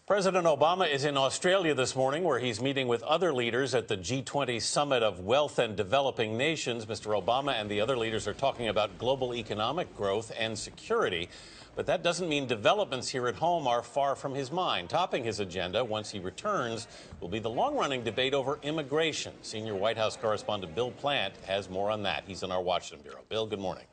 President Obama is in Australia this morning, where he's meeting with other leaders at the G20 Summit of Wealth and Developing Nations. Mr. Obama and the other leaders are talking about global economic growth and security. But that doesn't mean developments here at home are far from his mind. Topping his agenda once he returns will be the long-running debate over immigration. Senior White House correspondent Bill Plant has more on that. He's in our Washington bureau. Bill, good morning.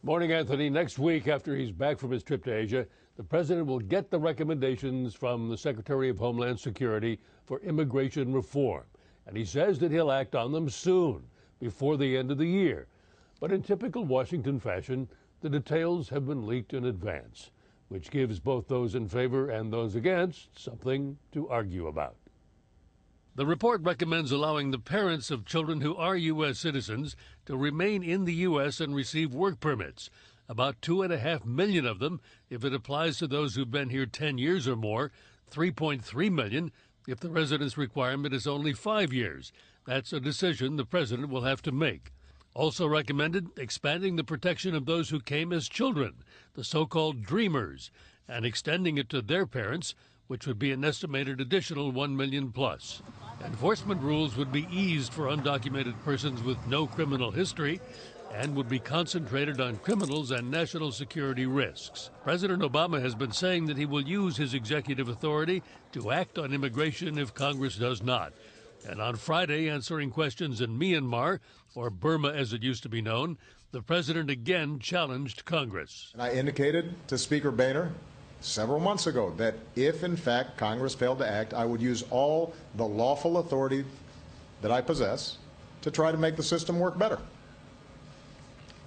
Morning, Anthony. Next week, after he's back from his trip to Asia, the president will get the recommendations from the Secretary of Homeland Security for immigration reform. And he says that he'll act on them soon, before the end of the year. But in typical Washington fashion, the details have been leaked in advance, which gives both those in favor and those against something to argue about. The report recommends allowing the parents of children who are U.S. citizens to remain in the U.S. and receive work permits, about 2.5 million of them if it applies to those who've been here 10 years or more, 3.3 million if the residence requirement is only 5 years. That's a decision the president will have to make. Also recommended expanding the protection of those who came as children, the so-called dreamers, and extending it to their parents, which would be an estimated additional 1 million plus. Enforcement rules would be eased for undocumented persons with no criminal history and would be concentrated on criminals and national security risks. President Obama has been saying that he will use his executive authority to act on immigration if Congress does not. And on Friday, answering questions in Myanmar, or Burma as it used to be known, the president again challenged Congress. And I indicated to Speaker Boehner several months ago that if, in fact, Congress failed to act, I would use all the lawful authority that I possess to try to make the system work better.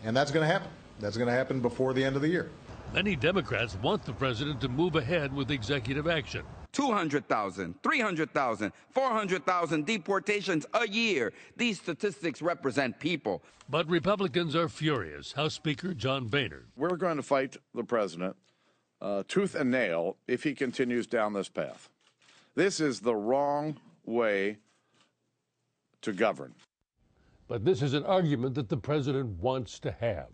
And that's going to happen. That's going to happen before the end of the year. Many Democrats want the president to move ahead with executive action. 200,000, 300,000, 400,000 deportations a year. These statistics represent people. But Republicans are furious. House Speaker John Boehner. We're going to fight the president tooth and nail if he continues down this path. This is the wrong way to govern. But this is an argument that the president wants to have.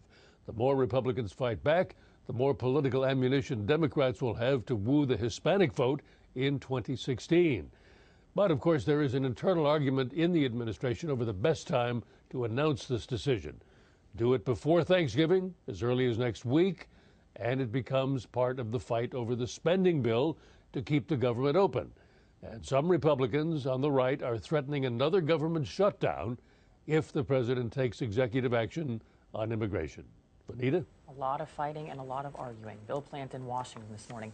The more Republicans fight back, the more political ammunition Democrats will have to woo the Hispanic vote in 2016. But, of course, there is an internal argument in the administration over the best time to announce this decision. Do it before Thanksgiving, as early as next week, and it becomes part of the fight over the spending bill to keep the government open. And some Republicans on the right are threatening another government shutdown if the president takes executive action on immigration. Bonita? A lot of fighting and a lot of arguing. Bill Plant in Washington this morning.